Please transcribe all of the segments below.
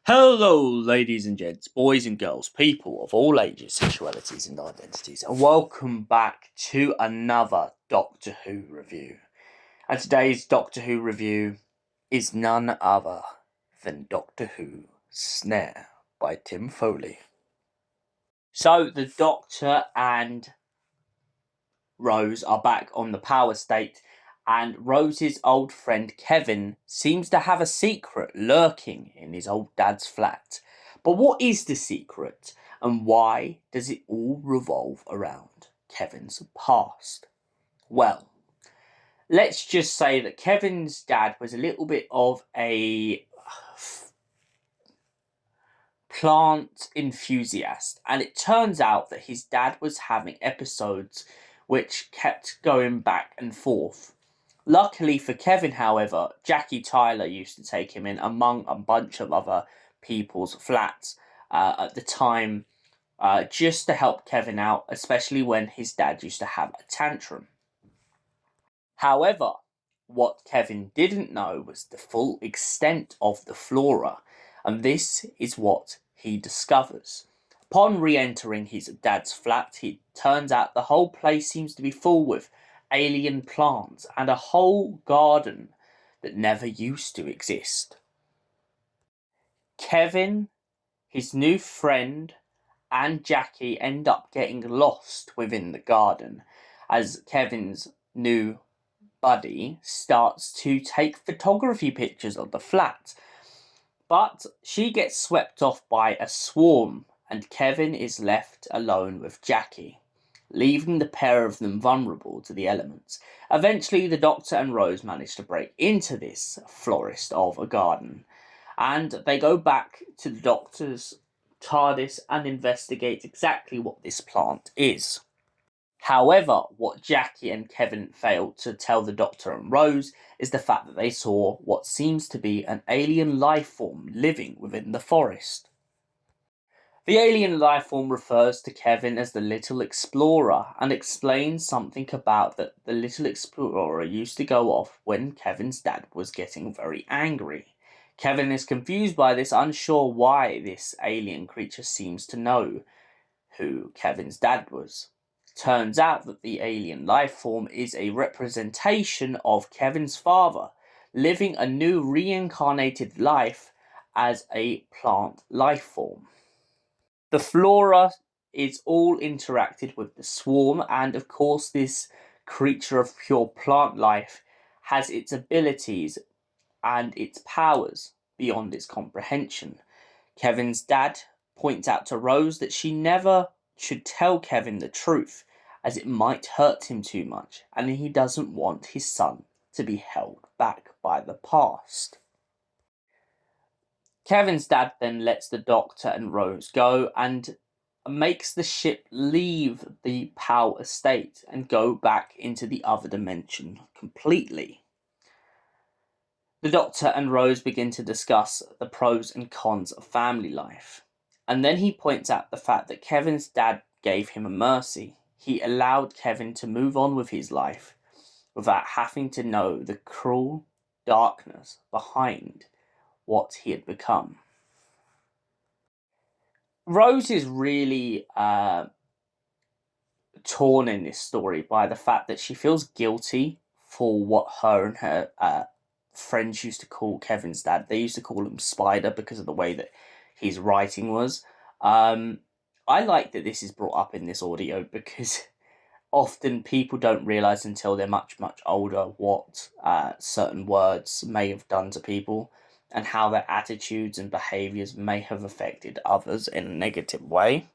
Hello, ladies and gents, boys and girls, people of all ages, sexualities, and identities, and welcome back to another Doctor Who review. And today's Doctor Who review is none other than Doctor Who Snare by Tim Foley. So, the Doctor and Rose are back on the power state, and Rose's old friend Kevin seems to have a secret lurking in his old dad's flat. But what is the secret, and why does it all revolve around Kevin's past? Well, let's just say that Kevin's dad was a little bit of a plant enthusiast, and it turns out that his dad was having episodes which kept going back and forth. Luckily for Kevin, however, Jackie Tyler used to take him in among a bunch of other people's flats at the time, just to help Kevin out, especially when his dad used to have a tantrum. However, what Kevin didn't know was the full extent of the flora, and this is what he discovers. Upon re-entering his dad's flat, it turns out the whole place seems to be full with alien plants and a whole garden that never used to exist. Kevin, his new friend, and Jackie end up getting lost within the garden as Kevin's new buddy starts to take photography pictures of the flat. But she gets swept off by a swarm, and Kevin is left alone with Jackie, leaving the pair of them vulnerable to the elements. Eventually, the Doctor and Rose manage to break into this florist of a garden, and they go back to the Doctor's TARDIS and investigate exactly what this plant is. However, what Jackie and Kevin failed to tell the Doctor and Rose is the fact that they saw what seems to be an alien life form living within the forest. The alien life form refers to Kevin as the Little Explorer and explains something about that the Little Explorer used to go off when Kevin's dad was getting very angry. Kevin is confused by this, unsure why this alien creature seems to know who Kevin's dad was. Turns out that the alien life form is a representation of Kevin's father, living a new reincarnated life as a plant life form. The flora is all interacted with the swarm, and of course this creature of pure plant life has its abilities and its powers beyond its comprehension. Kevin's dad points out to Rose that she never should tell Kevin the truth, as it might hurt him too much, and he doesn't want his son to be held back by the past. Kevin's dad then lets the Doctor and Rose go and makes the ship leave the POW estate and go back into the other dimension completely. The Doctor and Rose begin to discuss the pros and cons of family life, and then he points out the fact that Kevin's dad gave him a mercy. He allowed Kevin to move on with his life without having to know the cruel darkness behind what he had become. Rose is really torn in this story by the fact that she feels guilty for what her and her friends used to call Kevin's dad. They used to call him Spider because of the way that his writing was. I like that this is brought up in this audio because often people don't realise until they're much, much older what certain words may have done to people and how their attitudes and behaviours may have affected others in a negative way.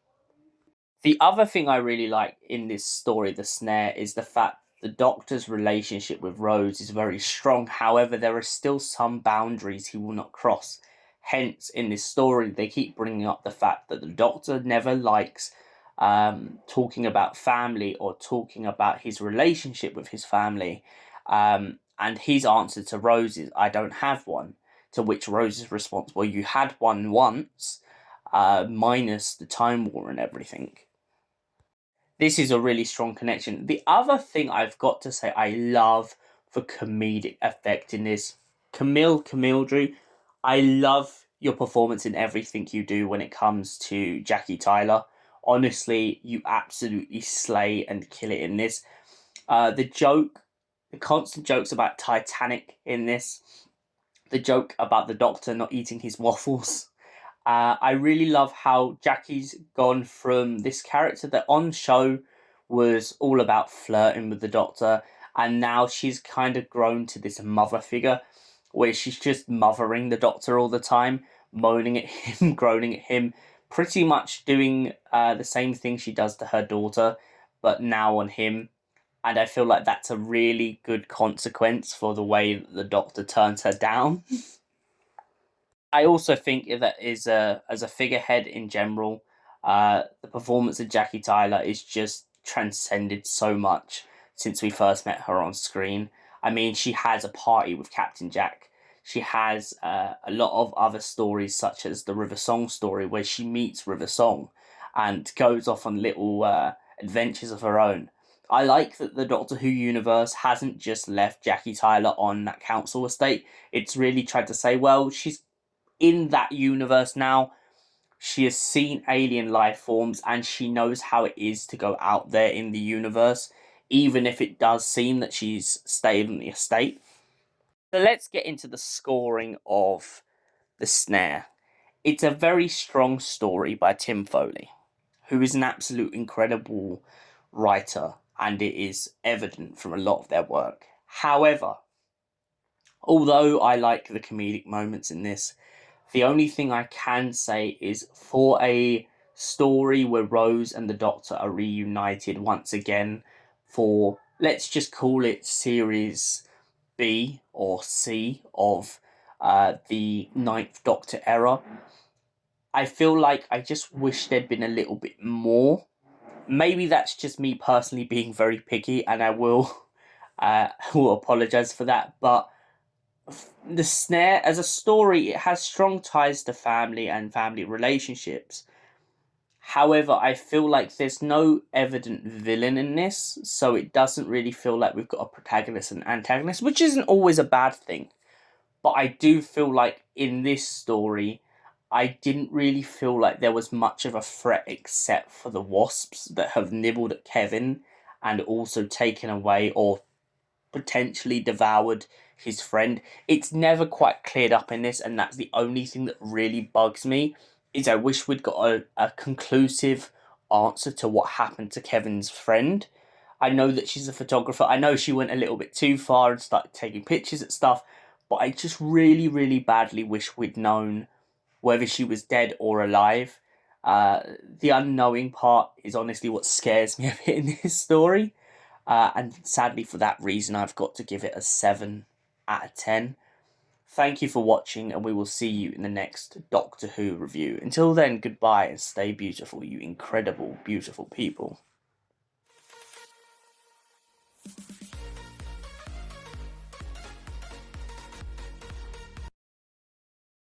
The other thing I really like in this story, The Snare, is the fact the Doctor's relationship with Rose is very strong. However, there are still some boundaries he will not cross. Hence, in this story, they keep bringing up the fact that the Doctor never likes talking about family or talking about his relationship with his family. And his answer to Rose is, I don't have one. To which Rose's response, well, you had one once, minus the Time War and everything. This is a really strong connection. The other thing I've got to say I love for comedic effect in this, Camille Drew, I love your performance in everything you do when it comes to Jackie Tyler. Honestly, you absolutely slay and kill it in this. The constant jokes about Titanic in this, the joke about the Doctor not eating his waffles. I really love how Jackie's gone from this character that on show was all about flirting with the Doctor, and now she's kind of grown to this mother figure where she's just mothering the Doctor all the time, moaning at him, groaning at him, pretty much doing the same thing she does to her daughter, but now on him. And I feel like that's a really good consequence for the way that the Doctor turns her down. I also think that as a figurehead in general, the performance of Jackie Tyler is just transcended so much since we first met her on screen. I mean, she has a party with Captain Jack. She has a lot of other stories, such as the River Song story, where she meets River Song and goes off on little adventures of her own. I like that the Doctor Who universe hasn't just left Jackie Tyler on that council estate. It's really tried to say, well, she's in that universe now. She has seen alien life forms and she knows how it is to go out there in the universe, even if it does seem that she's stayed on the estate. So let's get into the scoring of The Snare. It's a very strong story by Tim Foley, who is an absolute incredible writer, and it is evident from a lot of their work. However, although I like the comedic moments in this, the only thing I can say is for a story where Rose and the Doctor are reunited once again for, let's just call it Series B or C of the Ninth Doctor era, I feel like I just wish there'd been a little bit more. Maybe that's just me personally being very picky, and I will will apologise for that, but The Snare, as a story, it has strong ties to family and family relationships. However, I feel like there's no evident villain in this, so it doesn't really feel like we've got a protagonist and antagonist, which isn't always a bad thing. But I do feel like in this story, I didn't really feel like there was much of a threat except for the wasps that have nibbled at Kevin and also taken away or potentially devoured his friend. It's never quite cleared up in this, and that's the only thing that really bugs me, is I wish we'd got a conclusive answer to what happened to Kevin's friend. I know that she's a photographer. I know she went a little bit too far and started taking pictures at stuff, but I just really, really badly wish we'd known whether she was dead or alive. The unknowing part is honestly what scares me a bit in this story. And sadly, for that reason, I've got to give it a 7 out of 10. Thank you for watching, and we will see you in the next Doctor Who review. Until then, goodbye and stay beautiful, you incredible, beautiful people.